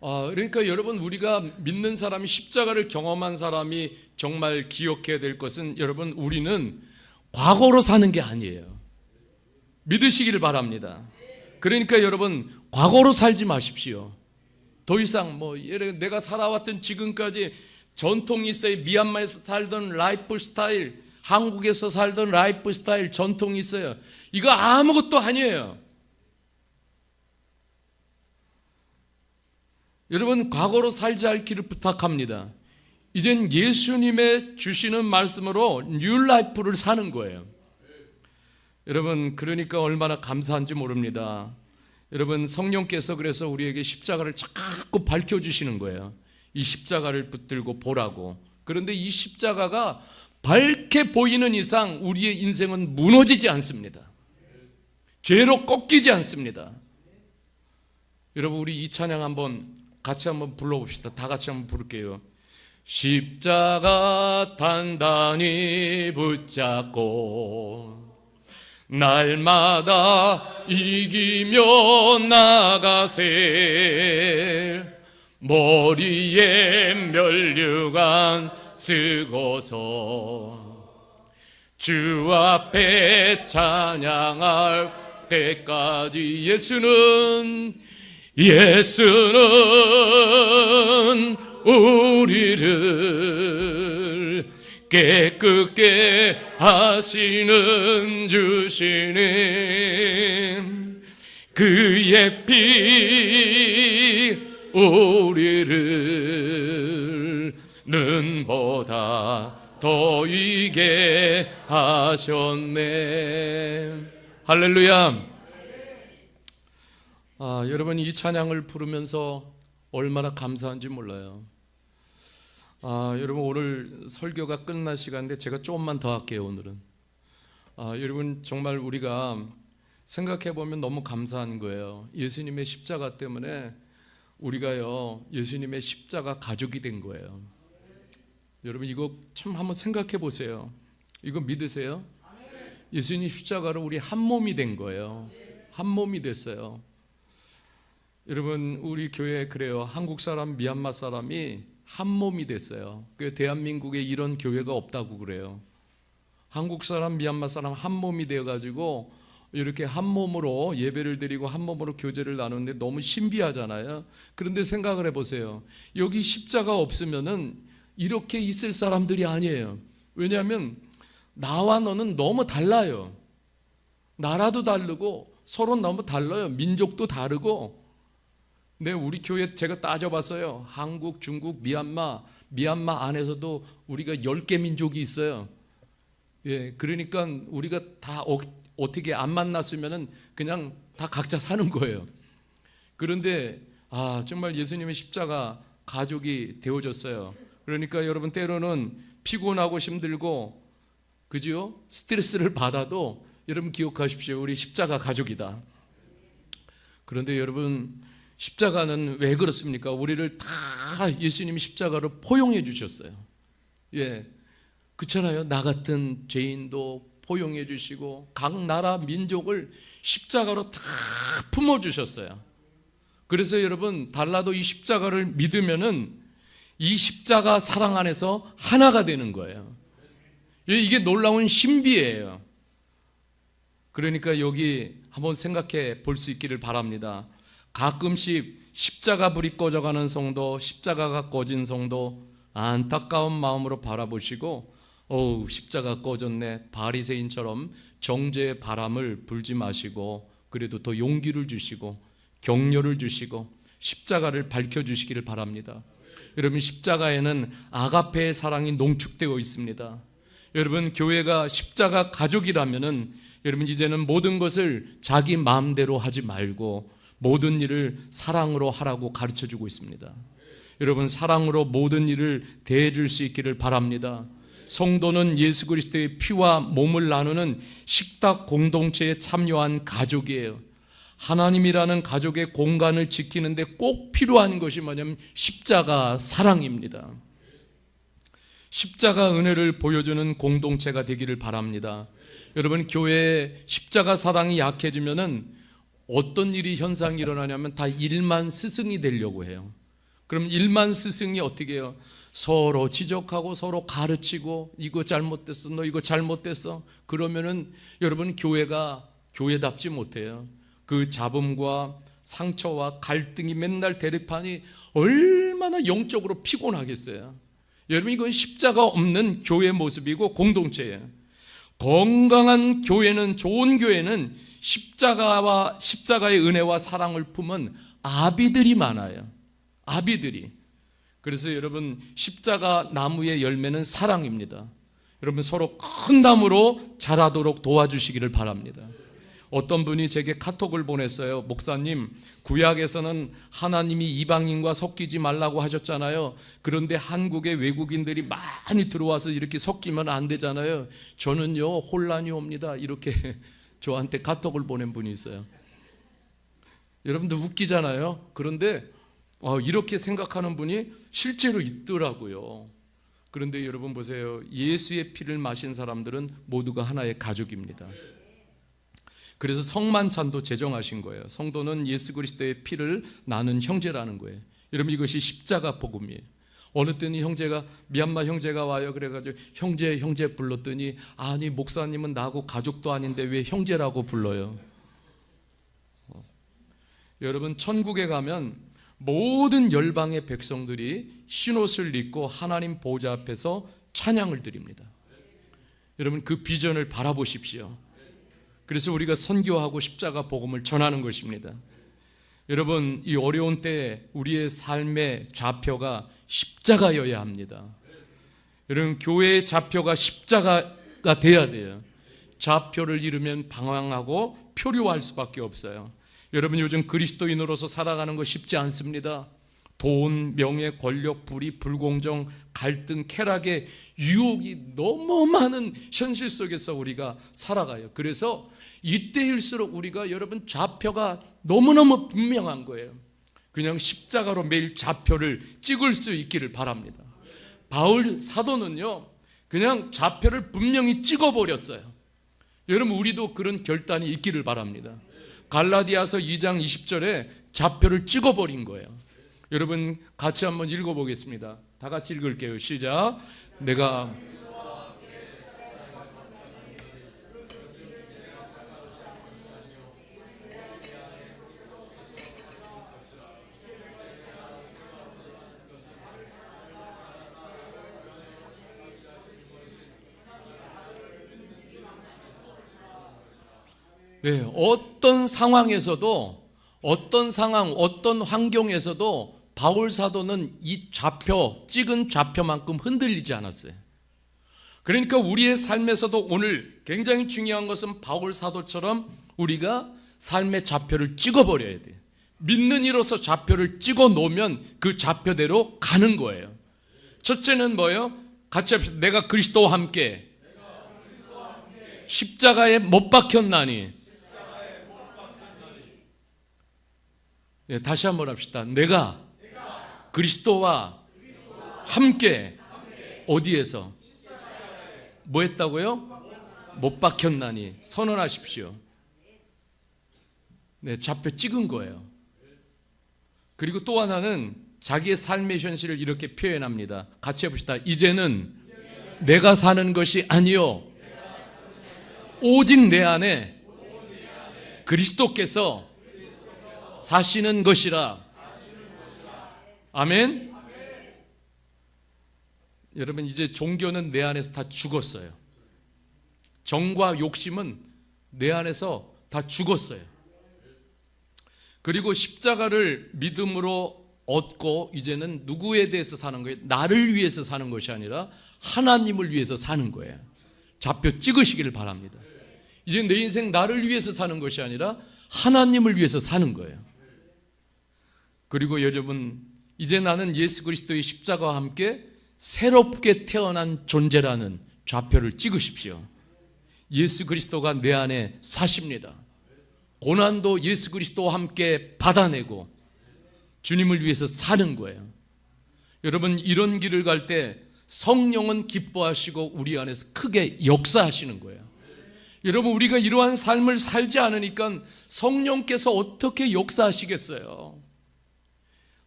그러니까 여러분, 우리가 믿는 사람이, 십자가를 경험한 사람이 정말 기억해야 될 것은, 여러분, 우리는 과거로 사는 게 아니에요. 믿으시기를 바랍니다. 그러니까 여러분, 과거로 살지 마십시오. 더 이상 내가 살아왔던 지금까지 전통이 있어요. 미얀마에서 살던 라이프 스타일, 한국에서 살던 라이프 스타일, 전통이 있어요. 이거 아무것도 아니에요. 여러분, 과거로 살지 않기를 부탁합니다. 이젠 예수님의 주시는 말씀으로 뉴 라이프를 사는 거예요. 여러분, 그러니까 얼마나 감사한지 모릅니다. 여러분, 성령께서 그래서 우리에게 십자가를 자꾸 밝혀주시는 거예요. 이 십자가를 붙들고 보라고. 그런데 이 십자가가 밝게 보이는 이상 우리의 인생은 무너지지 않습니다. 죄로 꺾이지 않습니다. 여러분, 우리 이 찬양 같이 한번 불러봅시다. 다 같이 한번 부를게요. 십자가 단단히 붙잡고 날마다 이기며 나가세. 머리에 면류관 쓰고서 주 앞에 찬양할 때까지 예수는 우리를 깨끗게 하시는 주시님, 그의 피 우리를 눈보다 더 이게 하셨네. 할렐루야. 여러분, 이 찬양을 부르면서 얼마나 감사한지 몰라요. 여러분, 오늘 설교가 끝날 시간인데 제가 조금만 더 할게요. 오늘은 여러분, 정말 우리가 생각해 보면 너무 감사한 거예요. 예수님의 십자가 때문에 우리가요, 예수님의 십자가 가족이 된 거예요. 여러분, 이거 참 한번 생각해 보세요. 이거 믿으세요? 예수님 십자가로 우리 한 몸이 된 거예요. 한 몸이 됐어요. 여러분, 우리 교회 그래요. 한국 사람, 미얀마 사람이 한 몸이 됐어요. 대한민국에 이런 교회가 없다고 그래요. 한국 사람, 미얀마 사람 한 몸이 되어가지고 이렇게 한 몸으로 예배를 드리고 한 몸으로 교제를 나누는데 너무 신비하잖아요. 그런데 생각을 해보세요. 여기 십자가 없으면은 이렇게 있을 사람들이 아니에요. 왜냐하면 나와 너는 너무 달라요. 나라도 다르고 서로 너무 달라요. 민족도 다르고. 근데 우리 교회 제가 따져봤어요. 한국, 중국, 미얀마 안에서도 우리가 10개 민족이 있어요. 예, 그러니까 우리가 다 어떻게 안 만났으면은 그냥 다 각자 사는 거예요. 그런데 정말 예수님의 십자가 가족이 되어졌어요. 그러니까 여러분, 때로는 피곤하고 힘들고 그지요? 스트레스를 받아도 여러분 기억하십시오. 우리 십자가 가족이다. 그런데 여러분, 십자가는 왜 그렇습니까? 우리를 다 예수님이 십자가로 포용해 주셨어요. 예, 그렇잖아요. 나 같은 죄인도 포용해 주시고 각 나라 민족을 십자가로 다 품어 주셨어요. 그래서 여러분, 달라도 이 십자가를 믿으면은 이 십자가 사랑 안에서 하나가 되는 거예요. 이게 놀라운 신비예요. 그러니까 여기 한번 생각해 볼 수 있기를 바랍니다. 가끔씩 십자가 불이 꺼져가는 성도, 십자가가 꺼진 성도 안타까운 마음으로 바라보시고 십자가 꺼졌네, 바리새인처럼 정죄의 바람을 불지 마시고 그래도 더 용기를 주시고 격려를 주시고 십자가를 밝혀주시기를 바랍니다. 여러분, 십자가에는 아가페의 사랑이 농축되어 있습니다. 여러분, 교회가 십자가 가족이라면은 여러분, 이제는 모든 것을 자기 마음대로 하지 말고 모든 일을 사랑으로 하라고 가르쳐주고 있습니다. 여러분, 사랑으로 모든 일을 대해줄 수 있기를 바랍니다. 성도는 예수 그리스도의 피와 몸을 나누는 식탁 공동체에 참여한 가족이에요. 하나님이라는 가족의 공간을 지키는데 꼭 필요한 것이 뭐냐면 십자가 사랑입니다. 십자가 은혜를 보여주는 공동체가 되기를 바랍니다. 여러분, 교회에 십자가 사랑이 약해지면은 어떤 일이 현상이 일어나냐면 다 일만 스승이 되려고 해요. 그럼 일만 스승이 어떻게 해요? 서로 지적하고 서로 가르치고 이거 잘못됐어, 너 이거 잘못됐어. 그러면은 여러분, 교회가 교회답지 못해요. 그 잡음과 상처와 갈등이 맨날 대립하니 얼마나 영적으로 피곤하겠어요. 여러분, 이건 십자가 없는 교회 모습이고 공동체예요. 건강한 교회는, 좋은 교회는 십자가의 은혜와 사랑을 품은 아비들이 많아요. 아비들이. 그래서 여러분, 십자가 나무의 열매는 사랑입니다. 여러분, 서로 큰 나무로 자라도록 도와주시기를 바랍니다. 어떤 분이 제게 카톡을 보냈어요. 목사님, 구약에서는 하나님이 이방인과 섞이지 말라고 하셨잖아요. 그런데 한국에 외국인들이 많이 들어와서 이렇게 섞이면 안 되잖아요. 저는요, 혼란이 옵니다. 이렇게 저한테 카톡을 보낸 분이 있어요. 여러분들 웃기잖아요. 그런데 이렇게 생각하는 분이 실제로 있더라고요. 그런데 여러분 보세요. 예수의 피를 마신 사람들은 모두가 하나의 가족입니다. 그래서 성만찬도 제정하신 거예요. 성도는 예수 그리스도의 피를 나눈 형제라는 거예요. 여러분, 이것이 십자가 복음이에요. 어느 때는 미얀마 형제가 와요. 그래가지고 형제 불렀더니, 아니 목사님은 나하고 가족도 아닌데 왜 형제라고 불러요? 여러분, 천국에 가면 모든 열방의 백성들이 흰옷을 입고 하나님 보좌 앞에서 찬양을 드립니다. 여러분 그 비전을 바라보십시오. 그래서 우리가 선교하고 십자가 복음을 전하는 것입니다. 여러분 이 어려운 때에 우리의 삶의 좌표가 십자가여야 합니다. 여러분 교회의 좌표가 십자가가 돼야 돼요. 좌표를 잃으면 방황하고 표류할 수밖에 없어요. 여러분 요즘 그리스도인으로서 살아가는 거 쉽지 않습니다. 돈, 명예, 권력, 불의, 불공정, 갈등, 쾌락의 유혹이 너무 많은 현실 속에서 우리가 살아가요. 그래서 이때일수록 우리가 여러분 좌표가 너무너무 분명한 거예요. 그냥 십자가로 매일 좌표를 찍을 수 있기를 바랍니다. 바울 사도는요 그냥 좌표를 분명히 찍어버렸어요. 여러분 우리도 그런 결단이 있기를 바랍니다. 갈라디아서 2장 20절에 좌표를 찍어버린 거예요. 여러분 같이 한번 읽어보겠습니다. 다 같이 읽을게요. 시작. 내가 어떤 상황에서도 어떤 상황, 어떤 환경에서도 바울 사도는 이 좌표, 찍은 좌표만큼 흔들리지 않았어요. 그러니까 우리의 삶에서도 오늘 굉장히 중요한 것은 바울 사도처럼 우리가 삶의 좌표를 찍어버려야 돼요. 믿는 이로서 좌표를 찍어 놓으면 그 좌표대로 가는 거예요. 첫째는 뭐예요? 같이 합시다. 내가 그리스도와 함께 십자가에 못 박혔나니. 다시 한번 합시다. 내가 그리스도와 함께 어디에서 뭐 했다고요? 못 박혔나니 선언하십시오. 좌표 찍은 거예요. 그리고 또 하나는 자기의 삶의 현실을 이렇게 표현합니다. 같이 해봅시다. 이제는 내가 사는 것이 아니요 오직 내 안에 그리스도께서 사시는 것이라. 아멘. 여러분 이제 종교는 내 안에서 다 죽었어요. 정과 욕심은 내 안에서 다 죽었어요. 그리고 십자가를 믿음으로 얻고 이제는 누구에 대해서 사는 거예요? 나를 위해서 사는 것이 아니라 하나님을 위해서 사는 거예요. 좌표 찍으시기를 바랍니다. 이제 내 인생 나를 위해서 사는 것이 아니라 하나님을 위해서 사는 거예요. 그리고 여러분 이제 나는 예수 그리스도의 십자가와 함께 새롭게 태어난 존재라는 좌표를 찍으십시오. 예수 그리스도가 내 안에 사십니다. 고난도 예수 그리스도와 함께 받아내고 주님을 위해서 사는 거예요. 여러분 이런 길을 갈 때 성령은 기뻐하시고 우리 안에서 크게 역사하시는 거예요. 여러분 우리가 이러한 삶을 살지 않으니까 성령께서 어떻게 역사하시겠어요?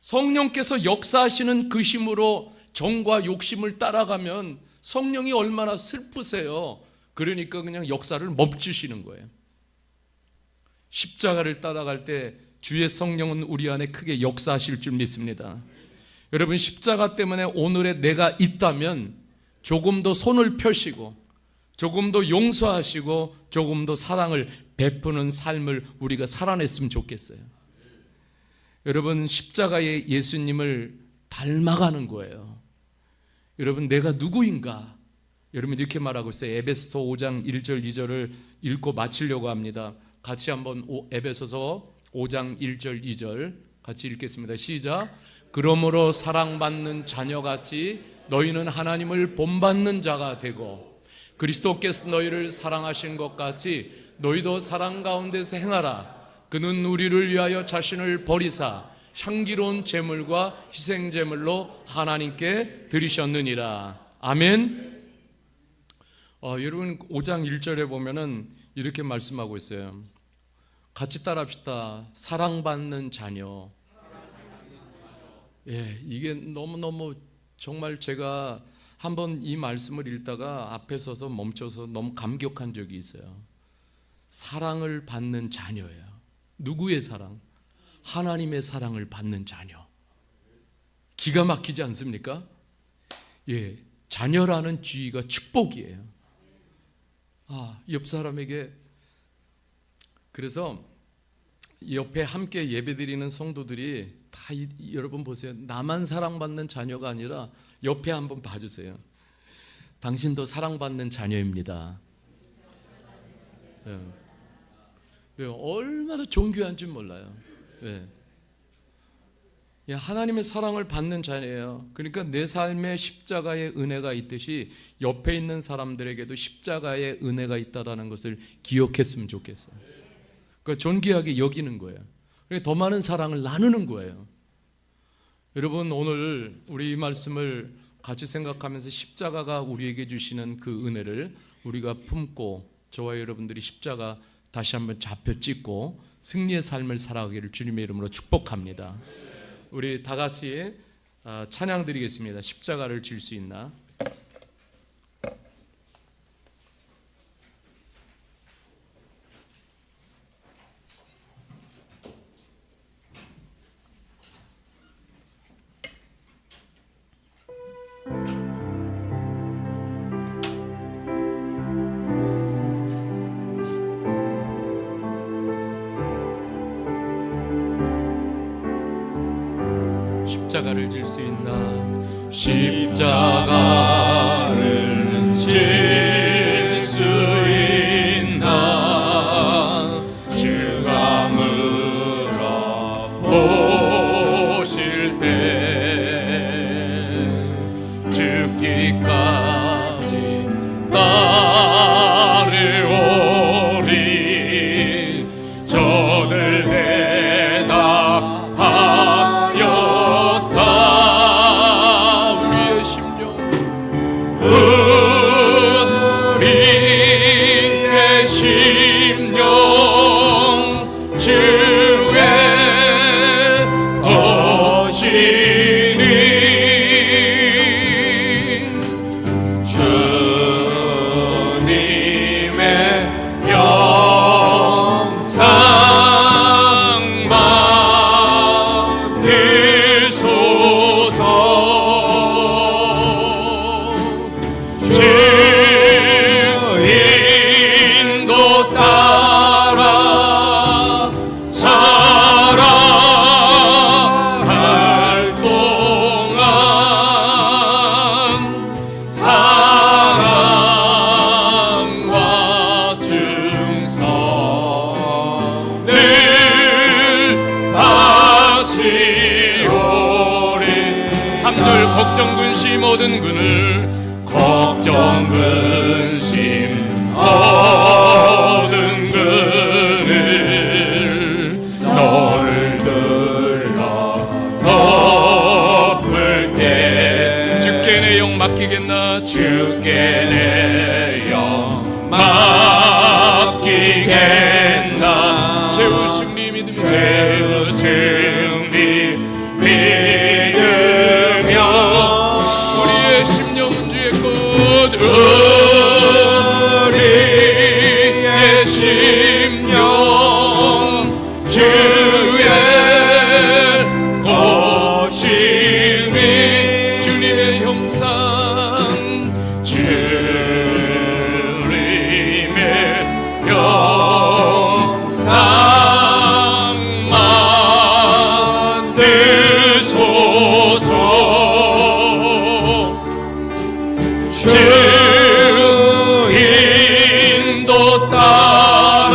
성령께서 역사하시는 그 힘으로 정과 욕심을 따라가면 성령이 얼마나 슬프세요. 그러니까 그냥 역사를 멈추시는 거예요. 십자가를 따라갈 때 주의 성령은 우리 안에 크게 역사하실 줄 믿습니다. 여러분 십자가 때문에 오늘의 내가 있다면 조금 더 손을 펴시고 조금 더 용서하시고 조금 더 사랑을 베푸는 삶을 우리가 살아냈으면 좋겠어요. 여러분 십자가의 예수님을 닮아가는 거예요. 여러분 내가 누구인가? 여러분 이렇게 말하고 있어요. 에베소서 5장 1절 2절을 읽고 마치려고 합니다. 같이 한번 에베소서 5장 1절 2절 같이 읽겠습니다. 시작. 그러므로 사랑받는 자녀같이 너희는 하나님을 본받는 자가 되고 그리스도께서 너희를 사랑하신 것 같이 너희도 사랑 가운데서 행하라. 그는 우리를 위하여 자신을 버리사 향기로운 제물과 희생 제물로 하나님께 드리셨느니라. 아멘. 여러분 5장 1절에 보면은 이렇게 말씀하고 있어요. 같이 따라합시다. 사랑받는 자녀. 이게 너무너무 정말 제가 한번 이 말씀을 읽다가 앞에 서서 멈춰서 너무 감격한 적이 있어요. 사랑을 받는 자녀예요. 누구의 사랑? 하나님의 사랑을 받는 자녀. 기가 막히지 않습니까? 자녀라는 지위가 축복이에요. 옆 사람에게, 그래서 옆에 함께 예배드리는 성도들이 다 여러분 보세요. 나만 사랑받는 자녀가 아니라 옆에 한번 봐주세요. 당신도 사랑받는 자녀입니다. 네, 얼마나 존귀한 줄 몰라요. 네. 하나님의 사랑을 받는 자녀예요. 그러니까 내 삶에 십자가의 은혜가 있듯이 옆에 있는 사람들에게도 십자가의 은혜가 있다는 것을 기억했으면 좋겠어요. 그러니까 존귀하게 여기는 거예요. 더 많은 사랑을 나누는 거예요. 여러분, 오늘 우리 이 말씀을 같이 생각하면서 십자가가 우리에게 주시는 그 은혜를 우리가 품고 저와 여러분들이 십자가 다시 한번 잡혀 찍고 승리의 삶을 살아가기를 주님의 이름으로 축복합니다. 우리 다 같이 찬양 드리겠습니다. 십자가를 질 수 있나? 십자가를 질 수 있나? 십자가를 질 수 있나? 주가 물어보실 때 죽기까지 따르오리. 저들 걱정 근심 모든 그늘 걱정 근심 모든 그늘 너를 들러 덮을게. 주께 내 영 맡기겠나? 주께 내 영 맡기겠나? 최후 승리 믿으며 최후 승리 믿으며 우리의 심령은 주의 것 우리의 심령 주의 것이니 주님의 형상 주님의 형상 만드소서. 주 인도 따라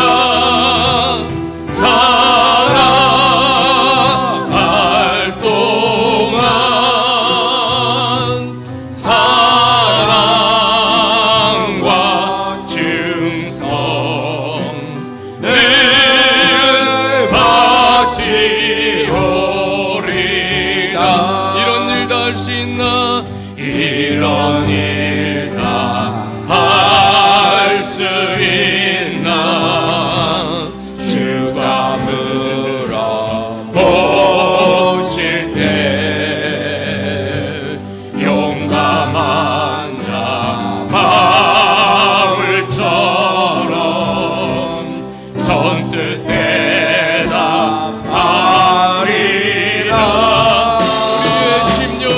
살아갈 동안 사랑과 충성 늘 바치오리다. 이런 일 다 할 수 있나? 이런 일 다 할 수 있나? 주가 물어보실 때 용감한 자 바울처럼 선뜻 대답하리라. 우리의 심령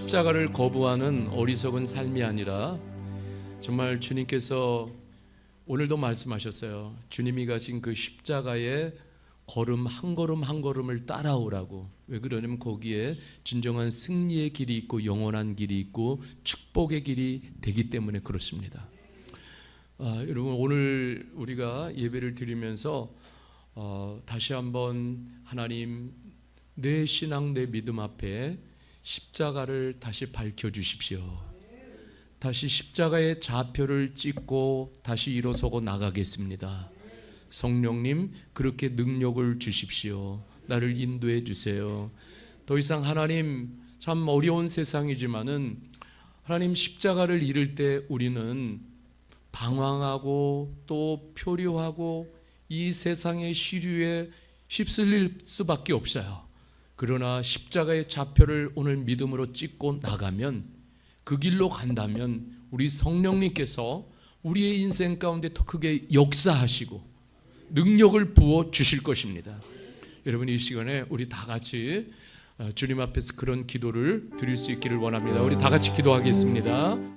십자가를 거부하는 어리석은 삶이 아니라 정말 주님께서 오늘도 말씀하셨어요. 주님이 가신 그 십자가의 걸음 한 걸음 한 걸음을 따라오라고. 왜 그러냐면 거기에 진정한 승리의 길이 있고 영원한 길이 있고 축복의 길이 되기 때문에 그렇습니다. 여러분, 오늘 우리가 예배를 드리면서 다시 한번 하나님, 내 신앙, 내 믿음 앞에 십자가를 다시 밝혀주십시오. 다시 십자가의 좌표를 찍고 다시 일어서고 나가겠습니다. 성령님, 그렇게 능력을 주십시오. 나를 인도해 주세요. 더 이상 하나님, 참 어려운 세상이지만은 하나님, 십자가를 잃을 때 우리는 방황하고 또 표류하고 이 세상의 시류에 휩쓸릴 수밖에 없어요. 그러나 십자가의 좌표를 오늘 믿음으로 찍고 나가면, 그 길로 간다면 우리 성령님께서 우리의 인생 가운데 더 크게 역사하시고 능력을 부어 주실 것입니다. 여러분, 이 시간에 우리 다 같이 주님 앞에서 그런 기도를 드릴 수 있기를 원합니다. 우리 다 같이 기도하겠습니다.